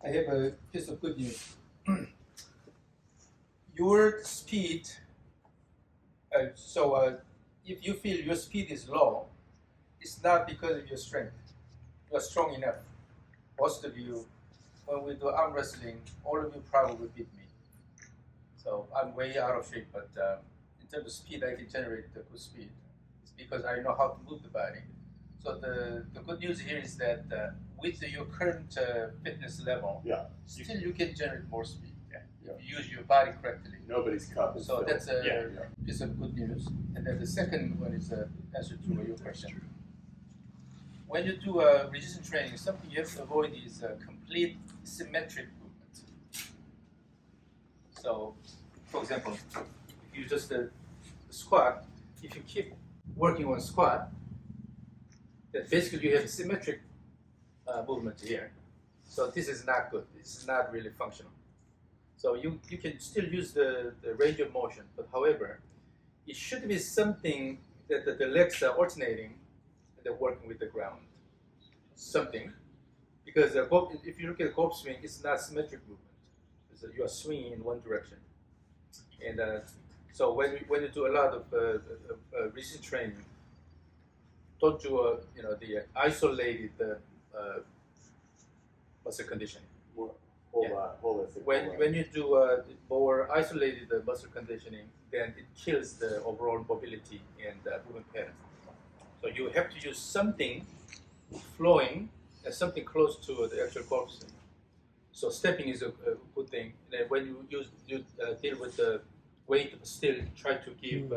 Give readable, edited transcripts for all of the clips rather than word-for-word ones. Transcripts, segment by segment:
I have a piece of good news. Your speed, if you feel your speed is low, it's not because of your strength. You are strong enough. Most of you, when we do arm wrestling, all of you probably will beat me. So I'm way out of shape, but in terms of speed, I can generate the good speed. It's because I know how to move the body. So the good news here is that with your current fitness level, still you can generate more speed. If you use your body correctly. Nobody's cup is So filled. that's a piece of good news. And then the second one is the answer to your question. When you do resistance training, something you have to avoid is complete symmetric movement. So, for example, if you just squat, if you keep working on squat, then basically you have symmetric movement here. So this is not good. This is not really functional. So you can still use the range of motion, but however, it should be something that the legs are alternating and they're working with the ground. Something, because if you look at the golf swing, it's not symmetric movement. You are swinging in one direction, and so when you do a lot of resistance training, don't do the isolated muscle conditioning. When you do more isolated muscle conditioning, then it kills the overall mobility and movement pattern. So you have to use something flowing and something close to the actual golf swing. So stepping is a good thing. And when you deal with the weight, still try to give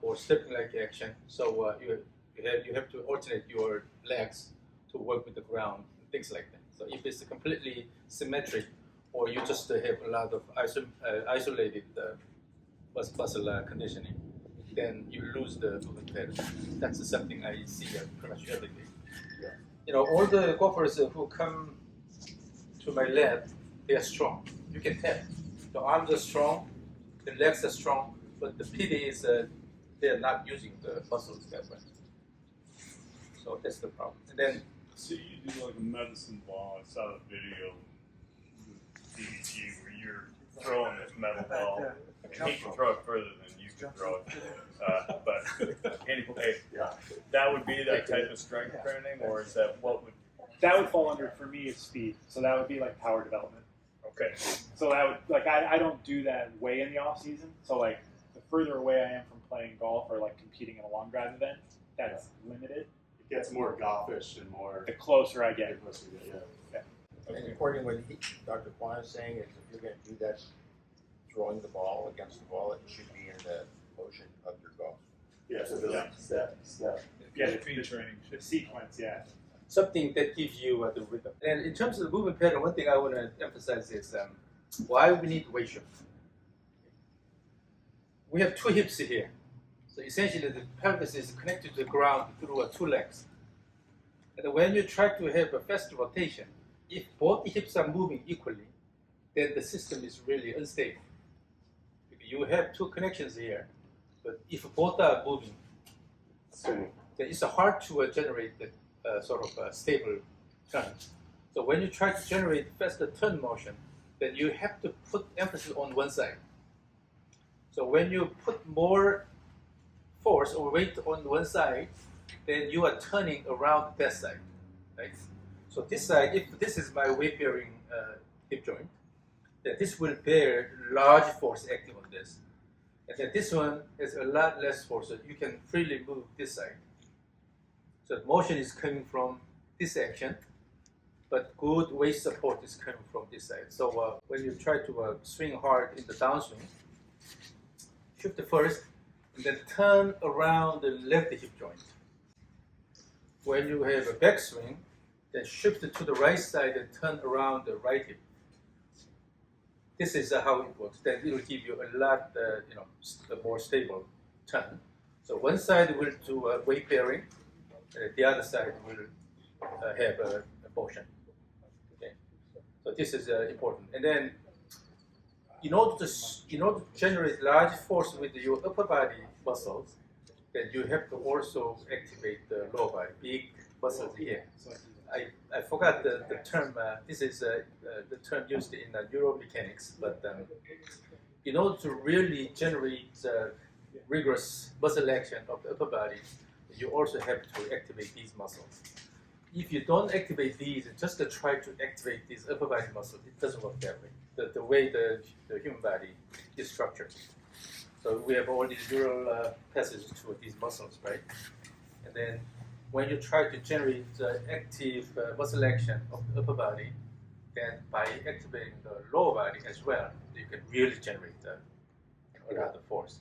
more stepping-like action. So you have to alternate your legs to work with the ground, things like that. So if it's completely symmetric, or you just have a lot of isolated muscle conditioning, then you lose the movement pattern. That's something I see pretty much every day. All the golfers who come to my lab, they are strong. You can tell. The arms are strong, the legs are strong, but the pity is they are not using the muscles that way. So that's the problem. And then. So you do like a medicine ball. I saw a video with DDT where you're throwing this metal ball. And he can throw it further than you can throw it. But anyway, that would be that type of strength training, or is that what would? That would fall under, for me, it's speed. So that would be like power development. Okay. So that would, I don't do that way in the off season. So the further away I am from playing golf or competing in a long drive event, that's limited. It gets more golfish and more. The closer I get. And according to what Dr. Kwon is saying, is if you're going to do that, throwing the ball against the ball, it should be in the motion of your golf. Yeah, so step. Yeah, between training. The sequence, Something that gives you the rhythm. And in terms of the movement pattern, one thing I want to emphasize is why we need weight shift. We have two hips here. So essentially the pelvis is connected to the ground through two legs. And when you try to have a fast rotation, if both hips are moving equally, then the system is really unstable. You have two connections here, but if both are moving, then it's hard to generate the sort of stable turn. So when you try to generate faster turn motion, then you have to put emphasis on one side. So when you put more force or weight on one side, then you are turning around that side, right? So this side, if this is my weight-bearing hip joint, then this will bear large force acting on this. And then this one has a lot less force, so you can freely move this side. So the motion is coming from this action, but good weight support is coming from this side. So when you try to swing hard in the downswing, shift first, and then turn around the left hip joint. When you have a backswing, then shift it to the right side and turn around the right hip. This is how it works. Then it will give you a lot, more stable turn. So one side will do weight bearing, the other side will have a motion. Okay, so this is important. And then, in order to generate large force with your upper body muscles, then you have to also activate the lower body, big muscles here. I forgot the term. This is the term used in neuromechanics. But in order to really generate rigorous muscle action of the upper body, you also have to activate these muscles. If you don't activate these, just to try to activate these upper body muscles, it doesn't work that way. The way the human body is structured. So we have all these neural passages to these muscles, right? And then when you try to generate active muscle action of the upper body, then by activating the lower body as well, you can really generate a lot of force.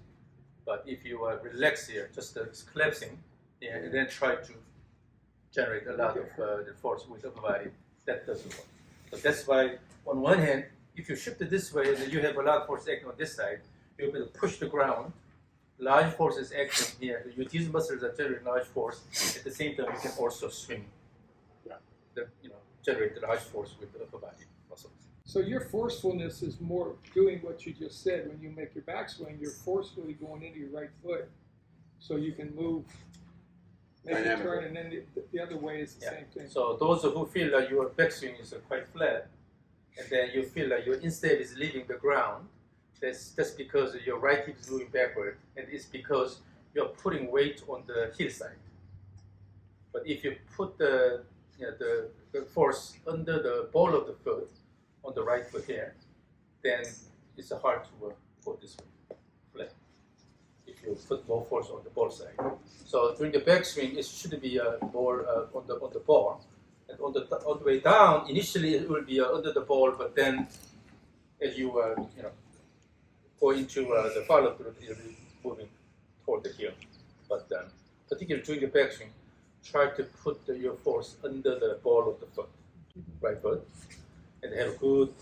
But if you relax here, just collapsing, and then try to generate a lot of the force with the upper body, that doesn't work. So that's why, on one hand, if you shift it this way, then you have a lot of force acting on this side, you're able to push the ground. Large force is acting here. These muscles are generating large force. At the same time, you can also swing, generate the large force with the upper body muscles. So your forcefulness is more doing what you just said. When you make your backswing, you're forcefully going into your right foot, so you can move, make a turn, and then the other way is the same thing. So those who feel like your backswing is quite flat, and then you feel like your instep is leaving the ground, that's because your right hip is moving backward, and it's because you're putting weight on the heel side. But if you put the force under the ball of the foot, on the right foot here, then it's hard to go this way, flat. If you put more force on the ball side. So during the backswing, it should be more on the ball, and on the way down, initially it will be under the ball, but then as you go into the follow through, you'll be moving toward the heel. But particularly during the backswing, try to put your force under the ball of the foot, right foot, and have a good,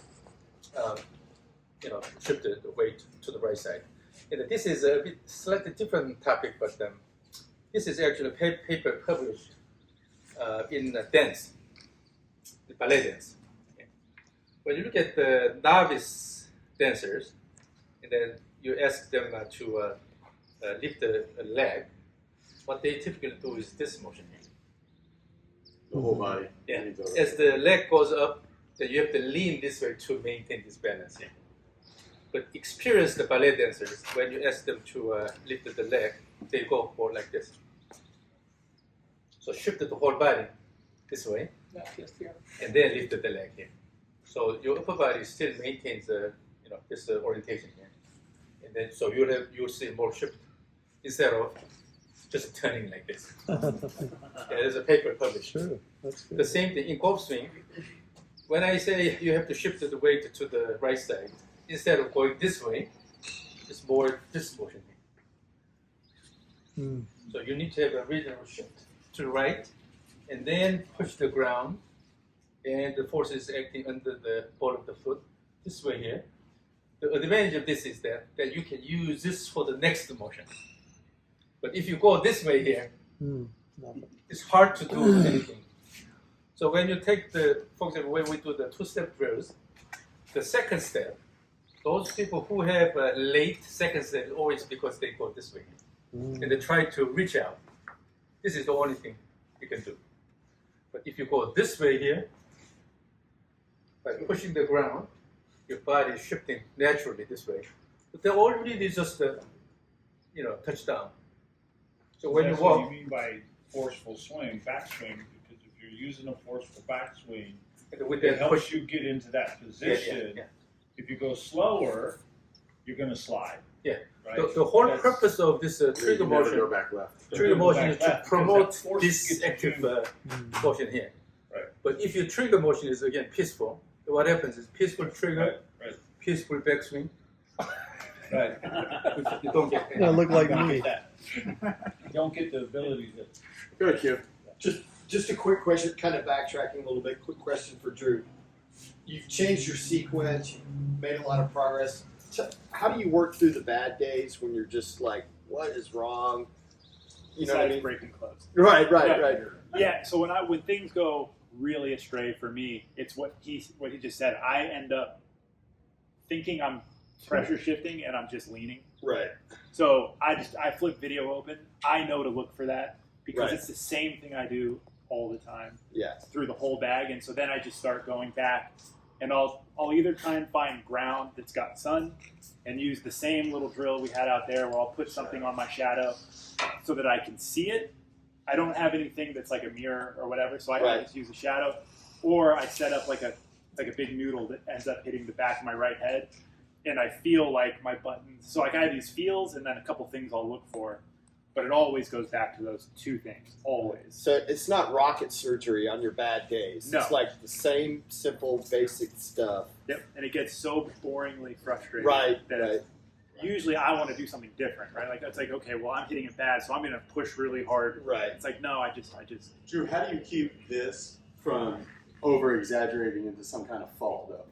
shift the weight to the right side. And this is a bit slightly different topic, but this is actually a paper published in dance, the ballet dance. Okay. When you look at the novice dancers, and then you ask them to lift a leg, what they typically do is this motion here. The whole body. Yeah. As the leg goes up, then you have to lean this way to maintain this balance here. But experienced ballet dancers, when you ask them to lift the leg, they go more like this. So shift the whole body this way, Not just the other. and then lift the leg here. So your upper body still maintains this orientation here, and then so you'll see more shift instead of just turning like this. There's a paper published. Sure, that's good. The same thing in golf swing. When I say you have to shift the weight to the right side, instead of going this way, it's more this motion here. Mm. So you need to have a reasonable shift to the right, and then push the ground, and the force is acting under the ball of the foot this way here. The advantage of this is that you can use this for the next motion. But if you go this way here, it's hard to do anything. So when you take for example, when we do the two-step drills, the second step, those people who have a late second step is always because they go this way. And they try to reach out. This is the only thing you can do. But if you go this way here, by pushing the ground, your body is shifting naturally this way. But they already just touch down. So when That's you walk, what you mean by forceful swing, backswing, because if you're using a forceful backswing, with it that helps push, you get into that position. yeah. If you go slower, you're going to slide. Yeah. Right? The whole That's- purpose of this trigger You never motion, go back left. trigger motion is back to left, because promote that force this gets active you- motion here. Right. But if your trigger motion is again peaceful, what happens is peaceful trigger, Right. peaceful backswing. Right. You don't get Yeah, look like You don't me. get that. You don't get the ability to. Good, Q. Just a quick question, kind of backtracking a little bit. Quick question for Drew. You've changed your sequence. You've made a lot of progress. How do you work through the bad days when you're just like, what is wrong? You know what I Besides mean? breaking clothes. Right. Yeah. So when things go really astray for me, it's what he just said. I end up thinking I'm pressure shifting and I'm just leaning. Right. So I flip video open. I know to look for that because Right. it's the same thing I do all the time Yeah. through the whole bag. And so then I just start going back, and I'll either try and find ground that's got sun and use the same little drill we had out there where I'll put something on my shadow so that I can see it. I don't have anything that's like a mirror or whatever, so I can just use a shadow. Or I set up like a big noodle that ends up hitting the back of my right head, and I feel like my buttons. So like I have these feels and then a couple things I'll look for, but it always goes back to those two things, always. So it's not rocket surgery on your bad days. No. It's like the same simple, basic stuff. Yep, and it gets so boringly frustrating. Right, that right. Usually I want to do something different, right? Like it's like, okay, well I'm hitting it bad, so I'm going to push really hard. Right. It's like, no, I just. Drew, how do you keep this from over-exaggerating into some kind of fall, though?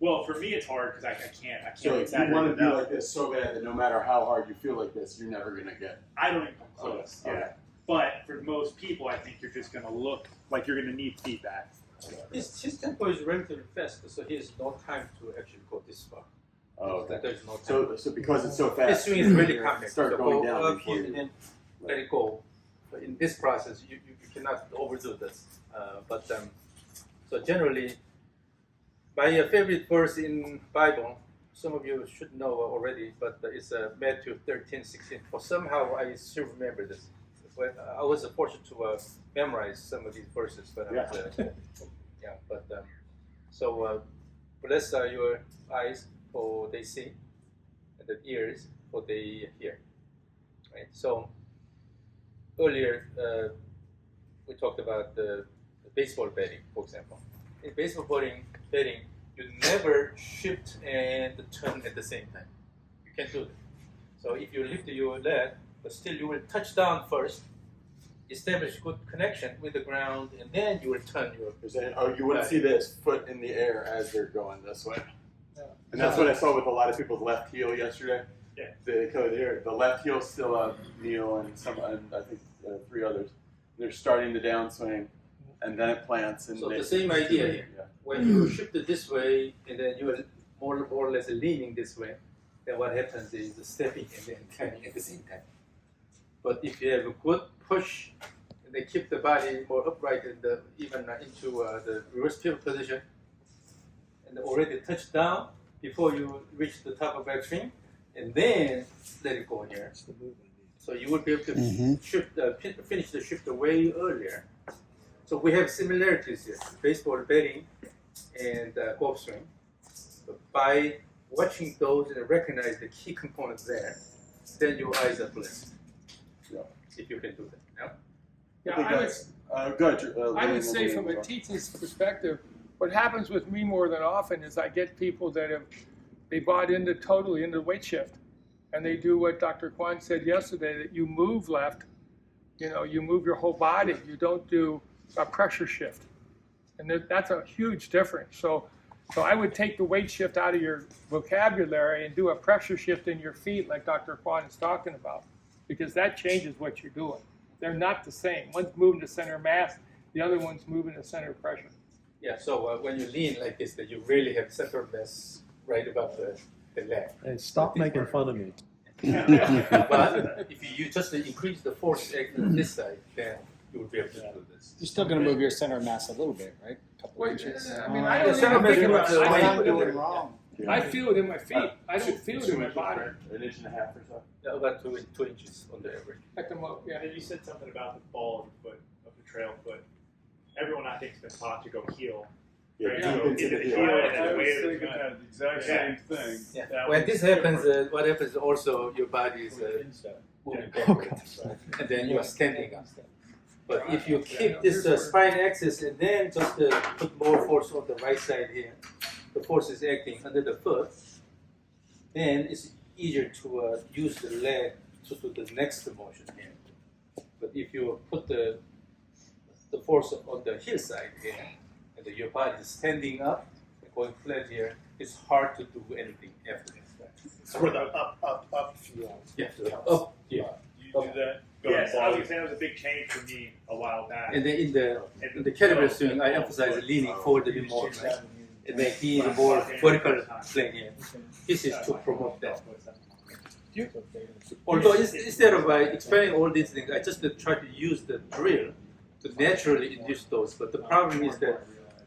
Well, for me it's hard because I can't So you exaggerate want to be enough. like this so bad that no matter how hard you feel like this, you're never going to get. I don't even come close. Okay. Yeah. But for most people, I think you're just going to look like you're going to need feedback. His tempo is relatively fast, so he has no time to actually go this far. Oh, okay. There's no time. So because it's so His fast, swing is really compact. start So going go down up before here you- and then let it go. But in this process, you cannot overdo this. So generally, my favorite verse in Bible, some of you should know already, but it's Matthew 13:16. For somehow I still remember this. When I was fortunate to memorize some of these verses, but blessed are your eyes, for they see, and the ears, for they hear. Right. So earlier we talked about the baseball batting, for example. In baseball batting, you never shift and turn at the same time. You can't do that. So if you lift your leg, but still you will touch down first, establish good connection with the ground, and then you will turn your. You're saying, oh, you wouldn't see this foot in the air as they're going this way. Yeah. And that's what I saw with a lot of people's left heel yesterday. Yeah. They code here. The left heel still Neil and I think 3 others. They're starting the downswing, and then it plants. And So they, the same idea here. Yeah. When you shift it this way, and then you are more or less leaning this way, then what happens is the stepping and then turning at the same time. But if you have a good push, and they keep the body more upright and even into the reverse pivot position, and already touch down before you reach the top of backswing, and then let it go here. So you will be able to shift, finish the shift way earlier. So we have similarities here: baseball batting and golf swing. So by watching those and recognize the key components there, then your eyes are blessed. Yeah. If you can do that. Yeah? Yeah, Okay, I would, guys. Go ahead, Drew. I Lane, would say Lane, from a go. teaching's perspective, what happens with me more than often is I get people that they bought totally into weight shift. And they do what Dr. Kwon said yesterday, that you move left, you move your whole body. You don't do a pressure shift. And that's a huge difference. So I would take the weight shift out of your vocabulary and do a pressure shift in your feet like Dr. Kwon is talking about, because that changes what you're doing. They're not the same. One's moving to center of mass, the other one's moving to center of pressure. Yeah, so when you lean like this, that you really have center of mass right above the leg. Hey, stop making fun of me. But if you just increase the force on this side, then you will be able to do this. You're still going to move your center of mass a little bit, right? A couple Wait, inches. I mean, I don't The center even of think about mass it. is I right. feel it doing wrong. I feel it in my feet. I don't feel it in my 2 body. inches, 1.5 inches or so. Yeah, about 2 inches on the average. At the mo, yeah. And then you said something about the ball of the foot, of the trail foot. Everyone I think has been taught to go heel. Yeah, Right, deep so into the into the heel. heel. I was Way to thinking go. that exact Yeah. same thing. Yeah. That When was this happens, different. what happens also, your body is moving backwards, and then you are standing up. But if you keep this spine axis and then just put more force on the right side here, the force is acting under the foot, then it's easier to use the leg to do the next motion here. But if you put the force on the heel side here, and your body is standing up and going flat here, it's hard to do anything after that. It's for the up feel. Yeah, up, yeah. You do that? Go Yes, I ball. was saying that was a big change for me a while back. And then in the caliber swing, I emphasize leaning forward a bit more, right? And then he is more vertical plane here. This is to promote that. Although instead of explaining all these things, I just try to use the drill to naturally induce those. But the problem is that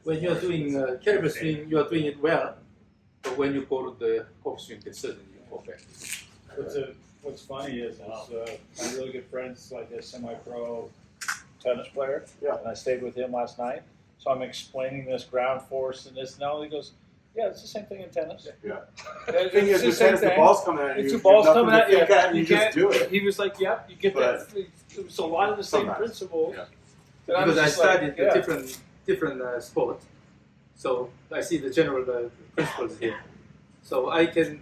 when you are doing caliber swing, you are doing it well. But when you go to the golf swing, then suddenly you fall back. What's funny is my really good friend's like a semi-pro tennis player. Yeah. And I stayed with him last night. So I'm explaining this ground force and this and all. He goes, "Yeah, it's the same thing in tennis." Yeah. It's The thing is, the with same tennis, the thing. ball's coming at you. It's the you ball's have coming nothing at to you. think at, and you just can't- do it. He was like, "Yep, you get But- that." It was a lot of the same Sometimes. principles. Yeah. that I Because was I just like, studied yeah. the different sports, so I see the general principles here. So I can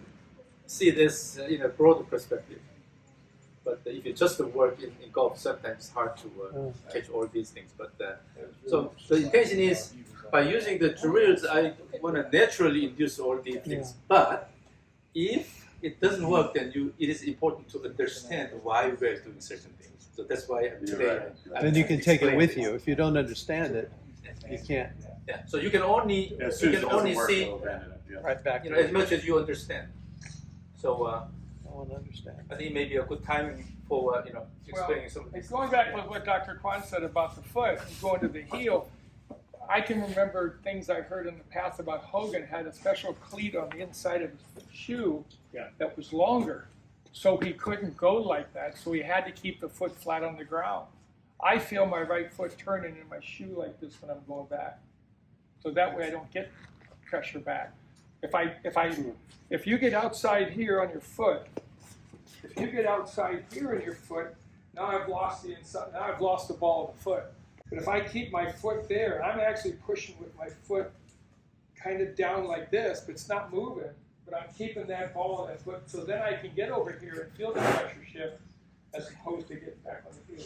see this in a broader perspective. But if you just work in golf, sometimes it's hard to catch all these things. But so the intention is, by using the drills, I want to naturally induce all these things. But if it doesn't work, then it is important to understand why we're doing certain things. So that's why today Then you can take it explain with this. you. If you don't understand it, you can't. Yeah. So you can only As soon you as it can doesn't only work, see they'll abandon it. Yeah. Right back. as much as you understand. So I don't understand. I think maybe a good time for explaining some of And these. going back to what Dr. Kwon said about the foot and going to the heel, I can remember things I heard in the past about Hogan had a special cleat on the inside of his shoe that was longer, so he couldn't go like that, so he had to keep the foot flat on the ground. I feel my right foot turning in my shoe like this when I'm going back, so that way I don't get pressure back. If you get outside here on your foot, if you get outside here in your foot, now I've lost the inside. Now I've lost the ball of the foot. But if I keep my foot there, I'm actually pushing with my foot kind of down like this, but it's not moving. But I'm keeping that ball on that foot, so then I can get over here and feel the pressure shift, as opposed to getting back on the heel.